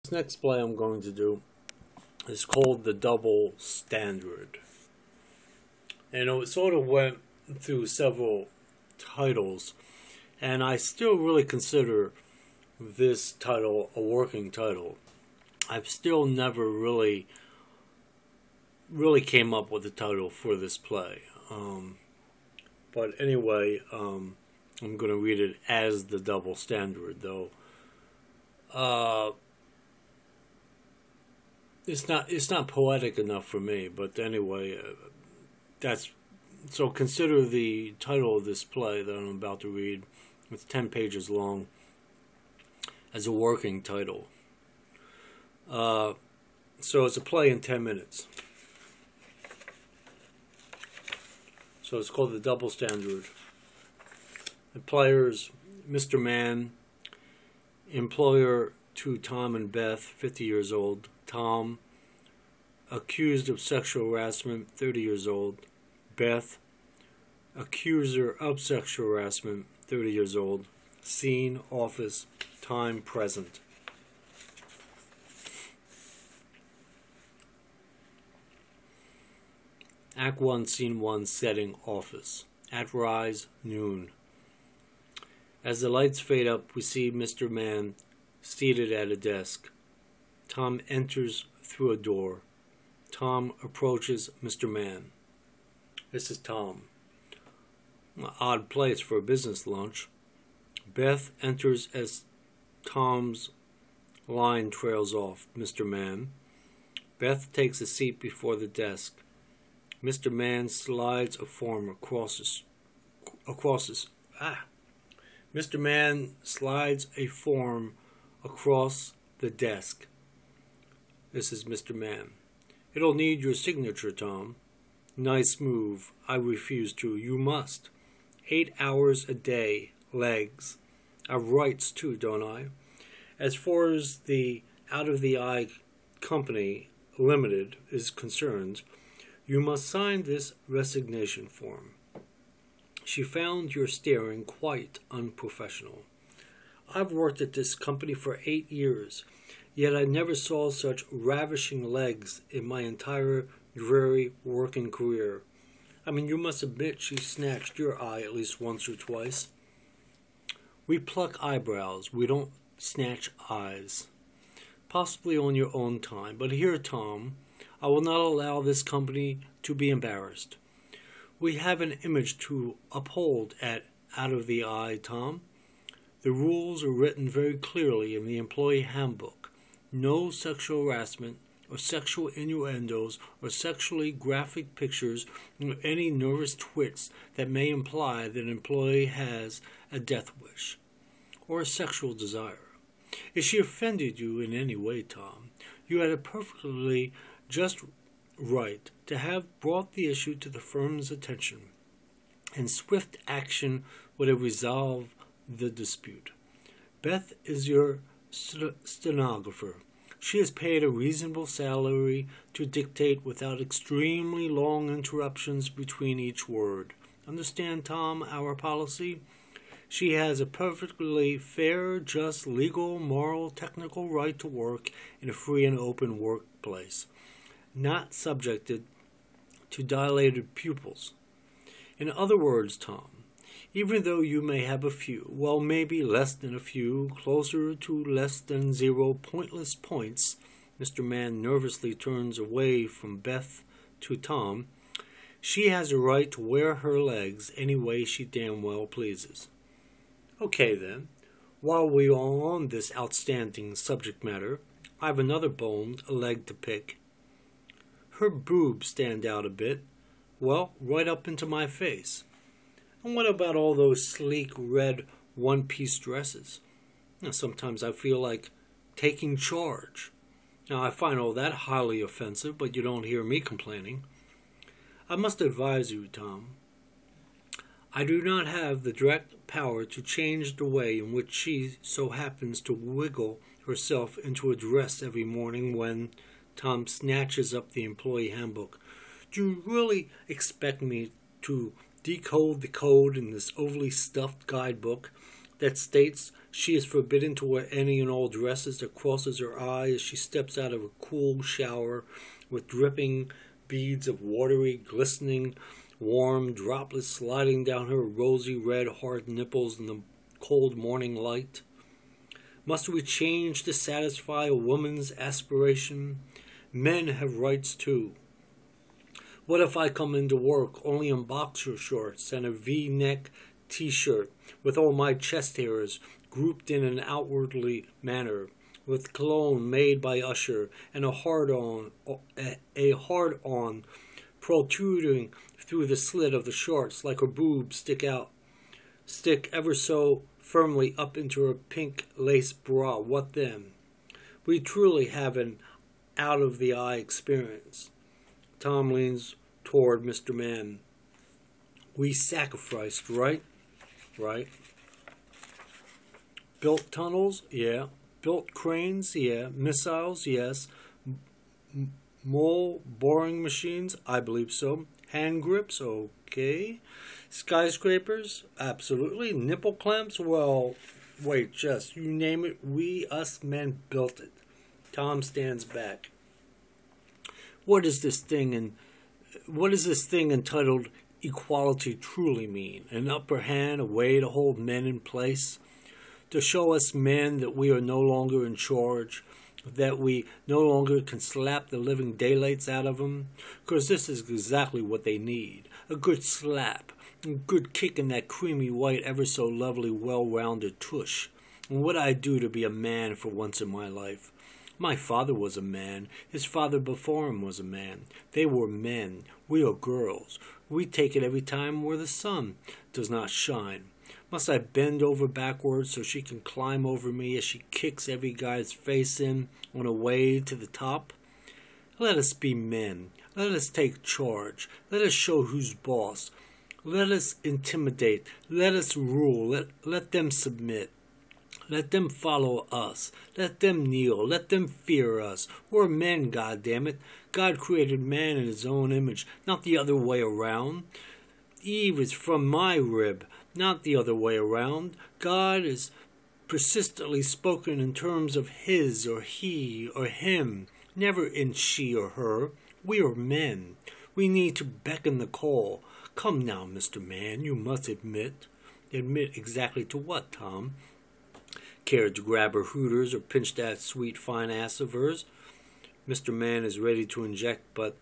This next play I'm going to do is called The Double Standard. And it sort of went through several titles, and I still really consider this title a working title. I've still never really came up with a title for this play. But anyway, I'm going to read it as The Double Standard, though. It's not poetic enough for me, but anyway, so consider the title of this play that I'm about to read. It's 10 pages long, as a working title. So it's a play in 10 minutes. So it's called The Double Standard. The players: Mr. Mann, employer to Tom and Beth, 50 years old. Tom, accused of sexual harassment, 30 years old. Beth, accuser of sexual harassment, 30 years old. Scene, office. Time, present. Act 1, Scene 1, setting, office. At rise, noon. As the lights fade up, we see Mr. Mann seated at a desk. Tom enters through a door. Tom approaches Mr. Mann. This is Tom. Odd place for a business lunch. Beth enters as Tom's line trails off. Mr. Mann. Beth takes a seat before the desk. Mr. Mann slides a form Mr. Mann slides a form across the desk. This is Mr. Mann. It'll need your signature, Tom. Nice move. I refuse to. You must. 8 hours a day. Legs. I've rights too, don't I? As far as the Out of the Eye Company Limited is concerned, you must sign this resignation form. She found your staring quite unprofessional. I've worked at this company for 8 years, yet I never saw such ravishing legs in my entire dreary working career. I mean, you must admit she snatched your eye at least once or twice. We pluck eyebrows. We don't snatch eyes. Possibly on your own time, but here, Tom, I will not allow this company to be embarrassed. We have an image to uphold at Out of the Eye, Tom. The rules are written very clearly in the employee handbook. No sexual harassment or sexual innuendos or sexually graphic pictures or any nervous twits that may imply that an employee has a death wish or a sexual desire. If she offended you in any way, Tom, you had a perfectly just right to have brought the issue to the firm's attention, and swift action would have resolved the dispute. Beth is your stenographer. She is paid a reasonable salary to dictate without extremely long interruptions between each word. Understand, Tom, our policy? She has a perfectly fair, just, legal, moral, technical right to work in a free and open workplace, not subjected to dilated pupils. In other words, Tom, even though you may have a few, well, maybe less than a few, closer to less than zero pointless points, Mr. Mann nervously turns away from Beth to Tom, she has a right to wear her legs any way she damn well pleases. Okay, then, while we are on this outstanding subject matter, I have another bone, a leg to pick. Her boobs stand out a bit, well, right up into my face. And what about all those sleek red one-piece dresses? Now, sometimes I feel like taking charge. Now, I find all that highly offensive, but you don't hear me complaining. I must advise you, Tom. I do not have the direct power to change the way in which she so happens to wiggle herself into a dress every morning when Tom snatches up the employee handbook. Do you really expect me to decode the code in this overly stuffed guidebook that states She is forbidden to wear any and all dresses that crosses her eye as she steps out of a cool shower with dripping beads of watery, glistening, warm droplets sliding down her rosy red hard nipples in the cold morning light. Must we change to satisfy a woman's aspiration? Men have rights too. What if I come into work only in boxer shorts and a V-neck t-shirt with all my chest hairs grouped in an outwardly manner, with cologne made by Usher and a hard-on protruding through the slit of the shorts like her boobs stick ever so firmly up into her pink lace bra? What then? We truly have an out-of-the-eye experience. Tom leans toward Mr. Mann. We sacrificed, right? Right. Built tunnels? Yeah. Built cranes? Yeah. Missiles? Yes. Mole boring machines? I believe so. Hand grips? Okay. Skyscrapers? Absolutely. Nipple clamps? Well, wait, just, you name it, we, us men, built it. Tom stands back. What is this thing entitled equality truly mean? An upper hand, a way to hold men in place? To show us men that we are no longer in charge? That we no longer can slap the living daylights out of them? Because this is exactly what they need. A good slap. A good kick in that creamy white, ever so lovely, well-rounded tush. And what I do to be a man for once in my life. My father was a man. His father before him was a man. They were men. We are girls. We take it every time where the sun does not shine. Must I bend over backwards so she can climb over me as she kicks every guy's face in on her way to the top? Let us be men. Let us take charge. Let us show who's boss. Let us intimidate. Let us rule. Let them submit. Let them follow us. Let them kneel. Let them fear us. We're men, goddammit. God created man in his own image, not the other way around. Eve is from my rib, not the other way around. God is persistently spoken in terms of his or he or him, never in she or her. We are men. We need to beckon the call. Come now, Mr. Man, you must admit. Admit exactly to what, Tom? Care to grab her hooters or pinch that sweet fine ass of hers? Mr. Mann is ready to inject, but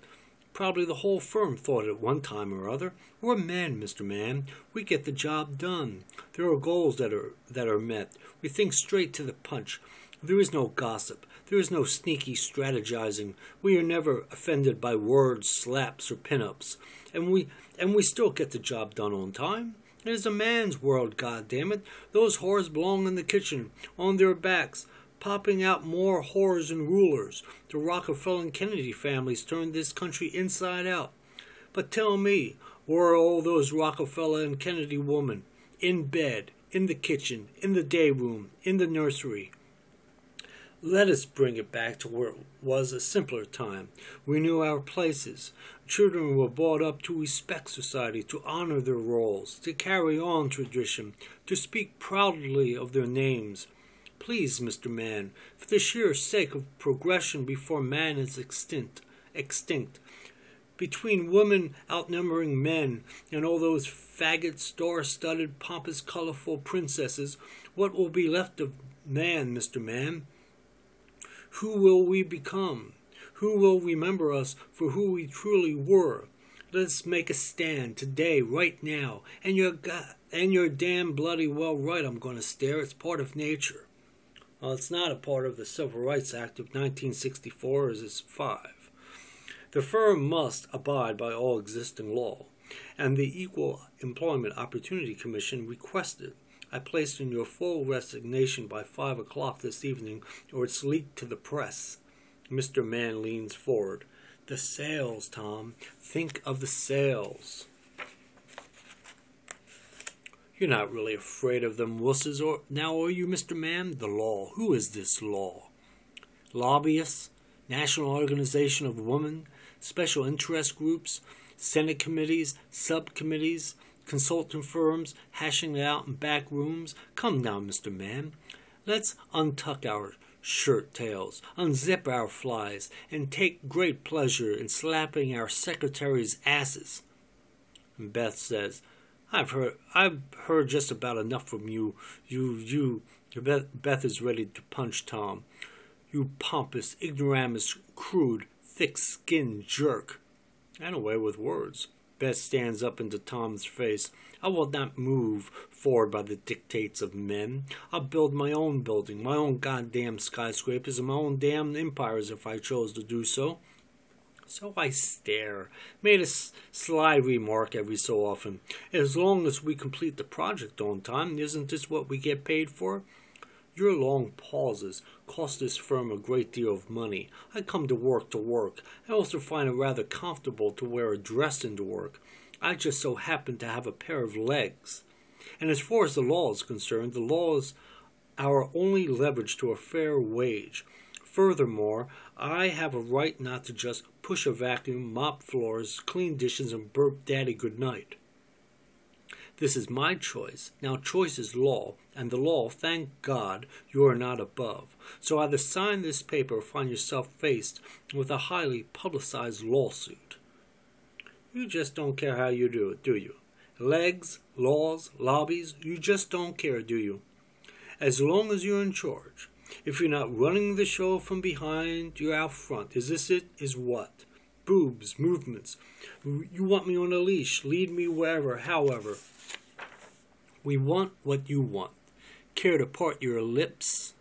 probably the whole firm thought at one time or other. We're men, Mr. Mann. We get the job done. There are goals that are met. We think straight to the punch. There is no gossip. There is no sneaky strategizing. We are never offended by words, slaps, or pin-ups. And we still get the job done on time. It is a man's world, goddammit. Those whores belong in the kitchen, on their backs, popping out more whores and rulers. The Rockefeller and Kennedy families turned this country inside out. But tell me, where are all those Rockefeller and Kennedy women? In bed, in the kitchen, in the day room, in the nursery. Let us bring it back to where it was a simpler time. We knew our places. Children were brought up to respect society, to honor their roles, to carry on tradition, to speak proudly of their names. Please, Mr. Man, for the sheer sake of progression before man is extinct, between women outnumbering men and all those faggot, star-studded, pompous, colorful princesses, what will be left of man, Mr. Man? Who will we become? Who will remember us for who we truly were? Let us make a stand today, right now. And you're damn bloody well right, I'm going to stare. It's part of nature. Well, it's not a part of the Civil Rights Act of 1964, as it's 5. The firm must abide by all existing law, and the Equal Employment Opportunity Commission requested I placed in your full resignation by 5 o'clock this evening, or it's leaked to the press. Mr. Mann leans forward. The sales, Tom. Think of the sales. You're not really afraid of them wusses, or now are you, Mr. Mann? The law. Who is this law? Lobbyists? National Organization of Women? Special interest groups? Senate committees? Subcommittees? consultant firms, hashing it out in back rooms. Come now, Mr. Man. Let's untuck our shirt tails, unzip our flies, and take great pleasure in slapping our secretaries' asses. And Beth says, I've heard just about enough from you. Beth is ready to punch Tom. You pompous, ignoramus, crude, thick-skinned jerk. And away with words. Beth stands up into Tom's face. I will not move forward by the dictates of men. I'll build my own building, my own goddamn skyscrapers, and my own damn empires if I chose to do so. So I stare, made a sly remark every so often. As long as we complete the project on time, isn't this what we get paid for? Your long pauses cost this firm a great deal of money. I come to work. I also find it rather comfortable to wear a dress into work. I just so happen to have a pair of legs. And as far as the law is concerned, the law is our only leverage to a fair wage. Furthermore, I have a right not to just push a vacuum, mop floors, clean dishes, and burp daddy goodnight. This is my choice. Now choice is law, and the law, thank God, you are not above. So either sign this paper or find yourself faced with a highly publicized lawsuit. You just don't care how you do it, do you? Legs, laws, lobbies, you just don't care, do you? As long as you're in charge. If you're not running the show from behind, you're out front. Is this it? Is what? Boobs, movements. You want me on a leash. Lead me wherever, however. We want what you want. Care to part your lips?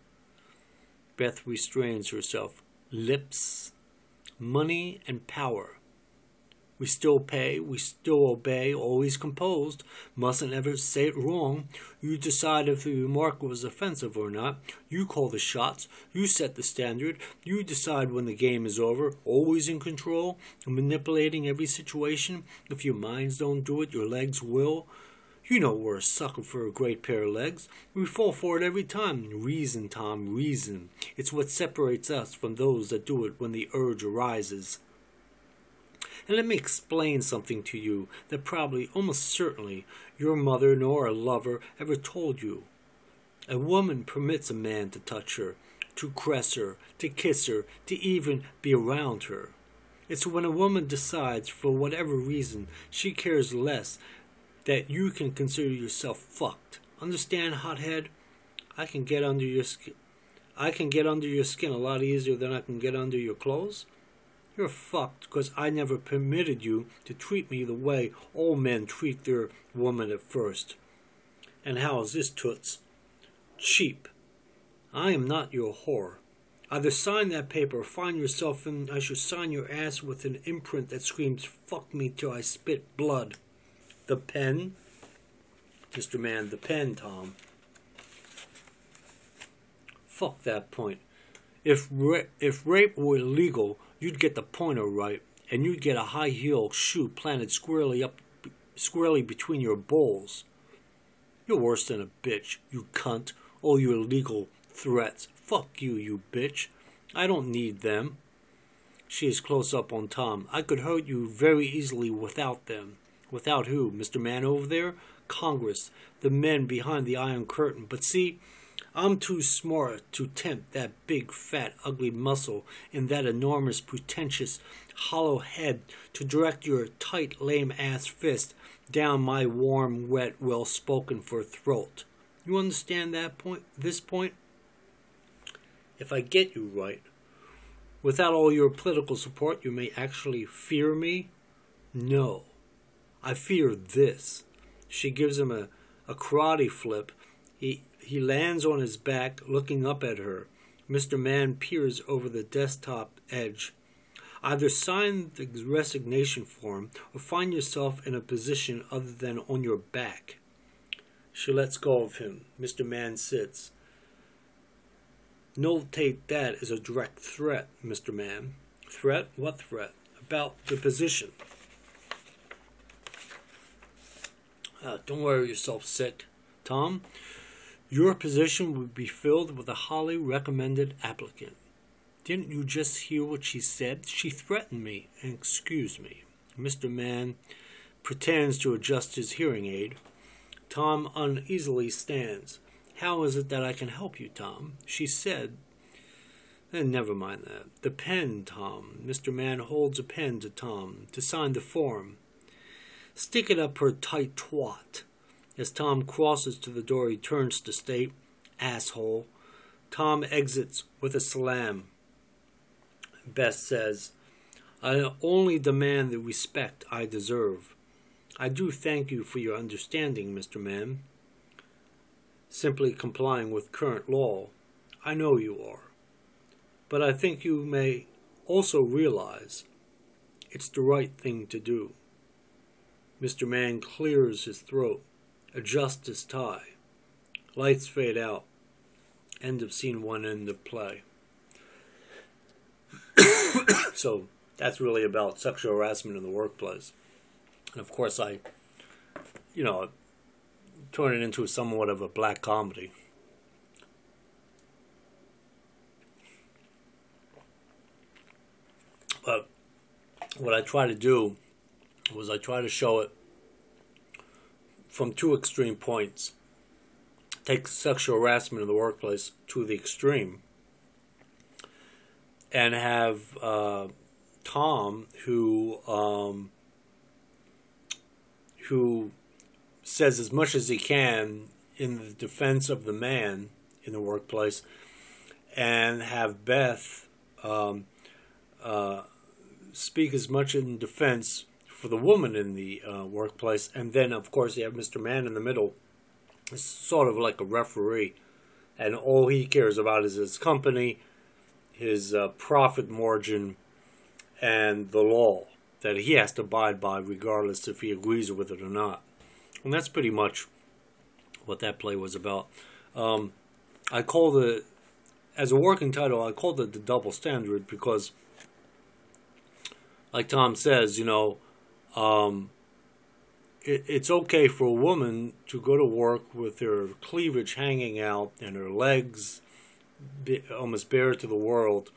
Beth restrains herself. Lips, money, and power. We still pay, we still obey, always composed. Mustn't ever say it wrong. You decide if the remark was offensive or not. You call the shots. You set the standard. You decide when the game is over. Always in control, manipulating every situation. If your minds don't do it, your legs will. You know we're a sucker for a great pair of legs. We fall for it every time. Reason, Tom, reason. It's what separates us from those that do it when the urge arises. And let me explain something to you that probably, almost certainly, your mother nor a lover ever told you. A woman permits a man to touch her, to caress her, to kiss her, to even be around her. It's when a woman decides, for whatever reason, she cares less, that you can consider yourself fucked. Understand, hothead? I can get under your skin. I can get under your skin a lot easier than I can get under your clothes. You're fucked because I never permitted you to treat me the way all men treat their woman at first. And how is this, toots? Cheap. I am not your whore. Either sign that paper or find yourself in I shall sign your ass with an imprint that screams, fuck me till I spit blood. The pen? Mr. Man, the pen, Tom. Fuck that point. If rape were illegal, you'd get the pointer right, and you'd get a high-heel shoe planted squarely between your balls. You're worse than a bitch, you cunt. All your illegal threats. Fuck you, you bitch. I don't need them. She is close up on Tom. I could hurt you very easily without them. Without who? Mr. Man over there? Congress. The men behind the Iron Curtain. But see, I'm too smart to tempt that big, fat, ugly muscle in that enormous, pretentious, hollow head to direct your tight, lame-ass fist down my warm, wet, well-spoken-for throat. You understand that point? This point? If I get you right, without all your political support, you may actually fear me? No. I fear this. She gives him a karate flip. He lands on his back, looking up at her. Mr. Man peers over the desktop edge. Either sign the resignation form or find yourself in a position other than on your back. She lets go of him. Mr. Man sits. Notate that as a direct threat, Mr. Man. Threat? What threat? About the position. Don't worry yourself sick, Tom. Your position would be filled with a highly recommended applicant. Didn't you just hear what she said? She threatened me. Excuse me. Mr. Man pretends to adjust his hearing aid. Tom uneasily stands. "How is it that I can help you, Tom?" she said. Never mind that. "The pen, Tom." Mr. Mann holds a pen to Tom to sign the form. "Stick it up her tight twat." As Tom crosses to the door, he turns to state, "Asshole." Tom exits with a slam. Beth says, "I only demand the respect I deserve. I do thank you for your understanding, Mr. Mann. Simply complying with current law. I know you are. But I think you may also realize it's the right thing to do." Mr. Mann clears his throat, adjusts his tie. Lights fade out. End of scene 1, end of play. So that's really about sexual harassment in the workplace. And of course I, turn it into somewhat of a black comedy. But what I try to do was I try to show it from two extreme points. Take sexual harassment in the workplace to the extreme, and have Tom, who says as much as he can in the defense of the man in the workplace, and have Beth speak as much in defense for the woman in the workplace, and then of course you have Mr. Mann in the middle. It's sort of like a referee, and all he cares about is his company, his profit margin, and the law that he has to abide by regardless if he agrees with it or not. And that's pretty much what that play was about. I called it, as a working title, I called it The Double Standard because, like Tom says, it's okay for a woman to go to work with her cleavage hanging out and her legs almost bare to the world,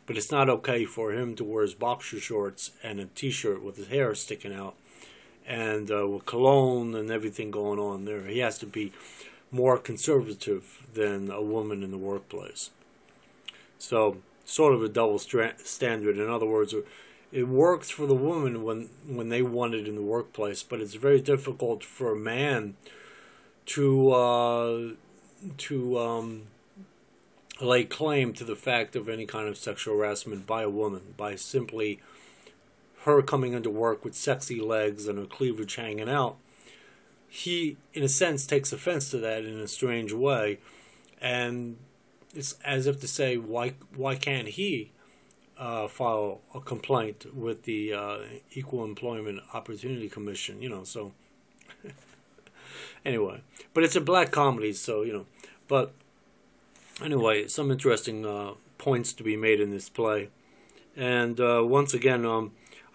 but it's not okay for him to wear his boxer shorts and a t-shirt with his hair sticking out and with cologne and everything going on there. He has to be more conservative than a woman in the workplace. So, sort of a double standard. In other words, it works for the woman when they want it in the workplace, but it's very difficult for a man to lay claim to the fact of any kind of sexual harassment by a woman by simply her coming into work with sexy legs and her cleavage hanging out. He, in a sense, takes offense to that in a strange way, and it's as if to say, why can't he file a complaint with the Equal Employment Opportunity Commission, so anyway, but it's a black comedy, so, but anyway, some interesting points to be made in this play. And once again,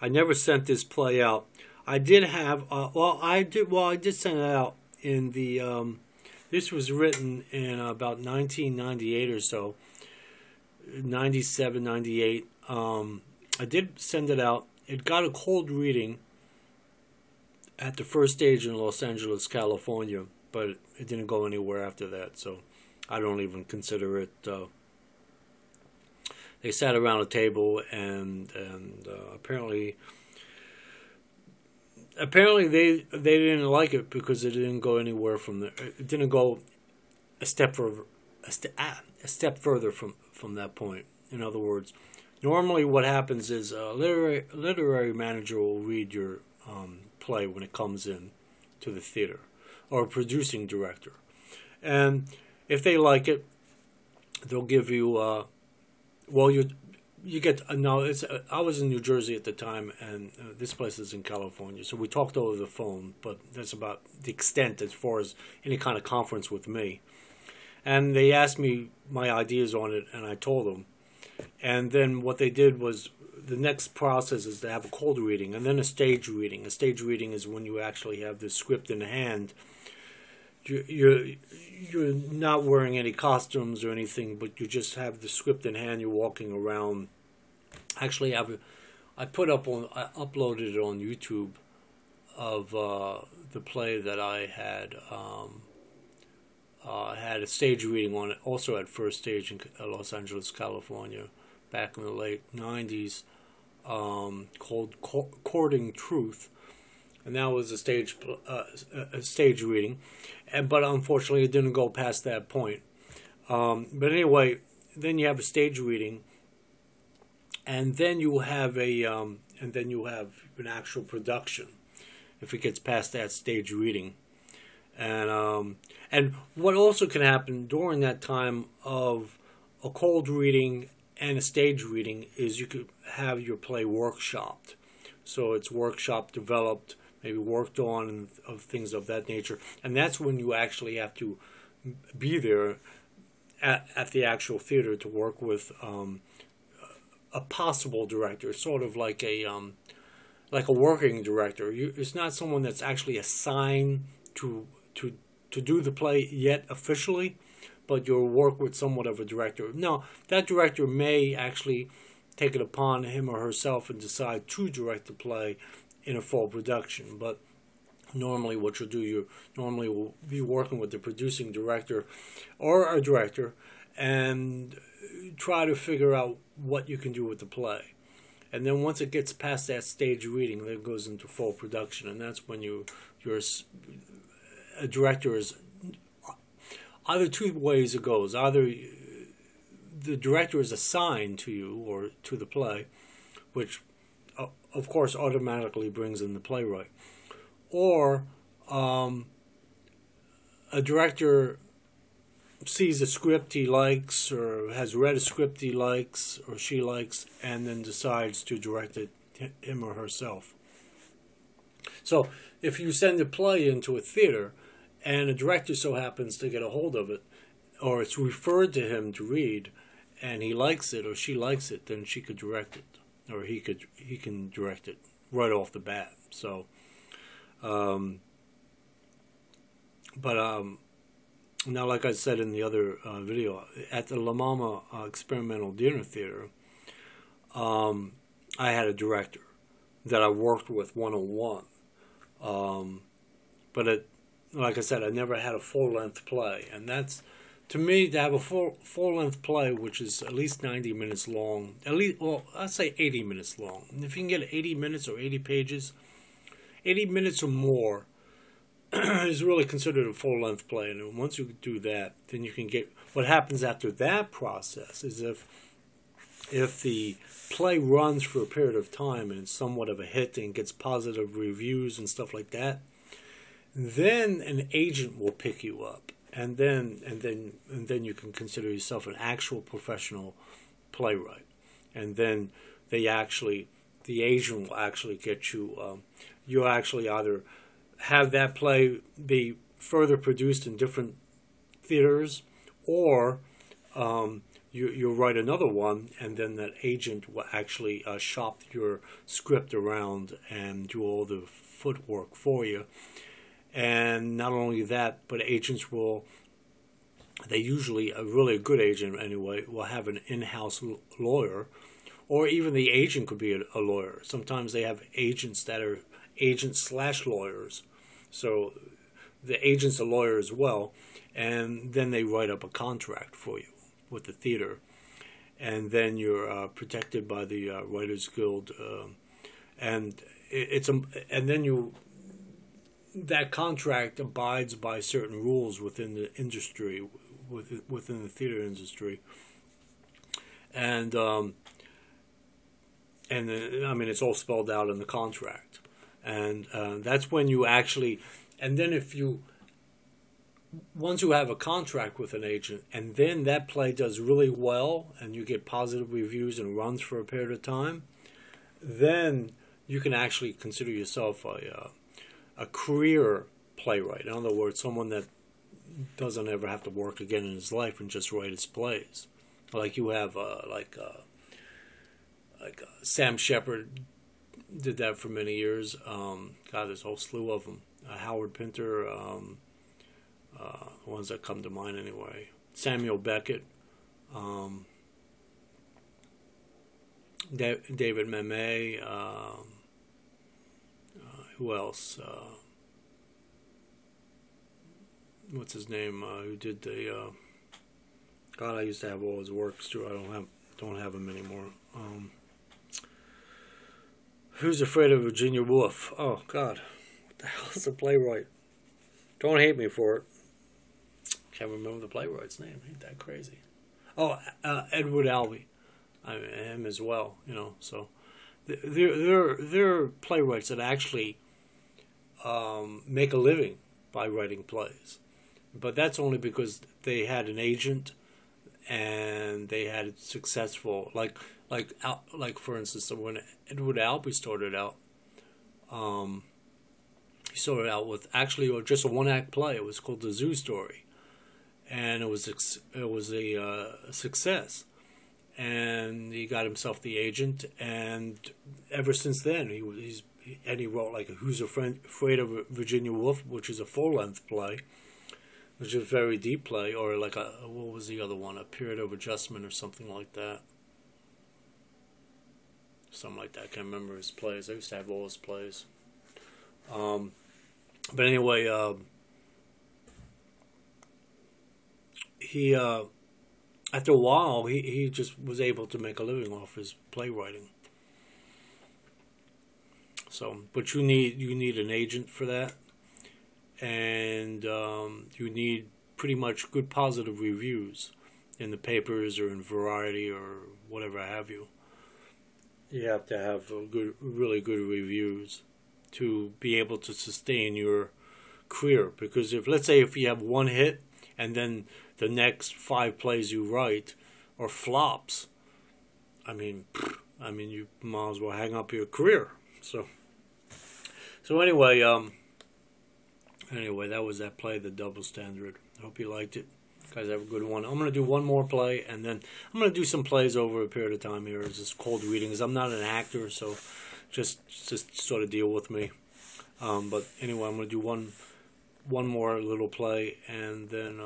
I never sent this play out. I did have, I did send it out in the, this was written in about 1998 or so, 97, 98. I did send it out. It got a cold reading at the first stage in Los Angeles, California, but it didn't go anywhere after that, so I don't even consider it. They sat around a table and apparently they didn't like it because it didn't go anywhere from there. It didn't go a step further from that point. In other words, normally what happens is a literary manager will read your play when it comes in to the theater, or a producing director, and if they like it, they'll give you you get no. I was in New Jersey at the time, and this place is in California, so we talked over the phone. But that's about the extent as far as any kind of conference with me. And they asked me my ideas on it, and I told them. And then what they did was, the next process is to have a cold reading, and then a stage reading. A stage reading is when you actually have the script in hand. You're not wearing any costumes or anything, but you just have the script in hand. You're walking around. Actually, I uploaded it on YouTube the play that I had a stage reading on it, also at First Stage in Los Angeles, California, back in the late '90s, called "Courting Truth," and that was a stage reading, but unfortunately it didn't go past that point. But anyway, then you have a stage reading, and then you have an actual production if it gets past that stage reading. And what also can happen during that time of a cold reading and a stage reading is you could have your play workshopped. So it's workshop developed, maybe worked on, and of things of that nature. And that's when you actually have to be there at the actual theater to work with a possible director, sort of like a working director. It's not someone that's actually assigned to do the play yet officially, but you'll work with somewhat of a director. Now, that director may actually take it upon him or herself and decide to direct the play in a full production. But normally what you'll do, you normally will be working with the producing director or a director and try to figure out what you can do with the play. And then once it gets past that stage reading, then it goes into full production, and that's when a director is either two ways it goes. Either the director is assigned to you or to the play, which of course automatically brings in the playwright, or a director sees a script he likes or has read a script he likes or she likes and then decides to direct it him or herself. So if you send a play into a theater and a director so happens to get a hold of it, or it's referred to him to read, and he likes it or she likes it, then she could direct it, or he can direct it right off the bat. So, now, like I said in the other video, at the La Mama Experimental Dinner Theater, I had a director that I worked with one-on-one. But like I said, I never had a full-length play. And that's, to me, to have a full-length play, which is at least 90 minutes long, I'd say 80 minutes long. And if you can get 80 minutes or 80 pages, 80 minutes or more, is really considered a full-length play. And once you do that, then you can get, what happens after that process is if the play runs for a period of time and it's somewhat of a hit and gets positive reviews and stuff like that, then an agent will pick you up, and then you can consider yourself an actual professional playwright. And then the agent will actually get you. You'll actually either have that play be further produced in different theaters, or you'll write another one, and then that agent will actually shop your script around and do all the footwork for you. And not only that, but agents they usually, a really good agent anyway, will have an in-house lawyer, or even the agent could be a lawyer. Sometimes they have agents that are agents/lawyers. So the agent's a lawyer as well, and then they write up a contract for you with the theater, and then you're protected by the Writers Guild, and that contract abides by certain rules within the industry, within the theater industry, and I mean, it's all spelled out in the contract. And that's when you actually, and then once you have a contract with an agent, and then that play does really well, and you get positive reviews and runs for a period of time, then you can actually consider yourself a career playwright. In other words, someone that doesn't ever have to work again in his life and just write his plays. Like you have, Sam Shepard did that for many years. There's a whole slew of them. Howard Pinter, ones that come to mind anyway. Samuel Beckett, David Mamet, who else? What's his name? Who did the? God, I used to have all his works too. I don't have him anymore. Who's Afraid of Virginia Woolf? Oh God, what the hell is the playwright? Don't hate me for it. Can't remember the playwright's name. Ain't that crazy? Oh, Edward Albee. I mean, him as well. You know, so they're playwrights that actually make a living by writing plays, but that's only because they had an agent and they had successful like for instance, when Edward Albee started out, he started out with actually just a one-act play. It was called The Zoo Story, and it was a success. And he got himself the agent, and ever since then he wrote like Who's Afraid of Virginia Woolf, which is a full-length play, which is a very deep play, or like what was the other one, A Period of Adjustment or something like that. Something like that. I can't remember his plays. I used to have all his plays. But anyway, he after a while he just was able to make a living off his playwriting. So, but you need an agent for that, and you need pretty much good positive reviews in the papers or in Variety or whatever have you. You have to have really good reviews to be able to sustain your career. Because let's say if you have one hit and then the next 5 plays you write are flops, I mean you might as well hang up your career. So anyway, that was that play, The Double Standard. I hope you liked it. Guys, have a good one. I'm going to do one more play, and then I'm going to do some plays over a period of time here. It's just cold readings. I'm not an actor, so just sort of deal with me. But anyway, I'm going to do one more little play, and then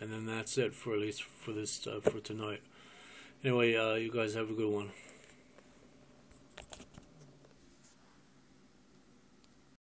that's it for at least for this for tonight. Anyway, you guys have a good one.